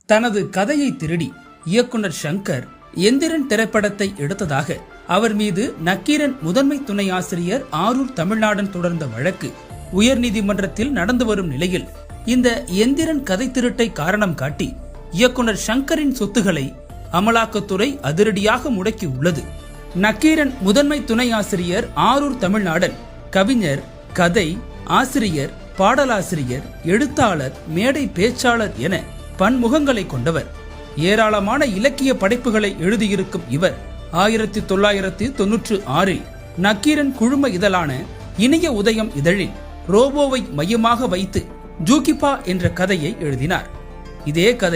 தனது கதையை திருடி இயக்குனர் சங்கர் எந்திரன் திரைப்படத்தை எடுத்ததாக அவர் மீது நக்கீரன் முதன்மை துணை ஆசிரியர் ஆரூர் தமிழ்நாடன் தொடர்ந்த வழக்கு உயர்நீதிமன்றத்தில் நடந்து வரும் நிலையில் இந்த எந்திரன் கதை திருட்டை காரணம் காட்டி இயக்குனர் சங்கரின் சொத்துக்களை அமலாக்கத்துறை அதிரடியாக முடக்கி உள்ளது. நக்கீரன் முதன்மை துணை ஆசிரியர் ஆரூர் தமிழ்நாடன் கவிஞர், கதை ஆசிரியர், பாடலாசிரியர், எழுத்தாளர், மேடை பேச்சாளர் என பன்முகங்களை கொண்டவர். ஏராளமான இலக்கிய படைப்புகளை எழுதியிருக்கும் இவர் 1996 நக்கீரன் குழும இதழான இணைய உதயம் இதழில் ரோபோவை மையமாக வைத்து ஜூகிபா என்ற கதையை எழுதினார். இதே கதை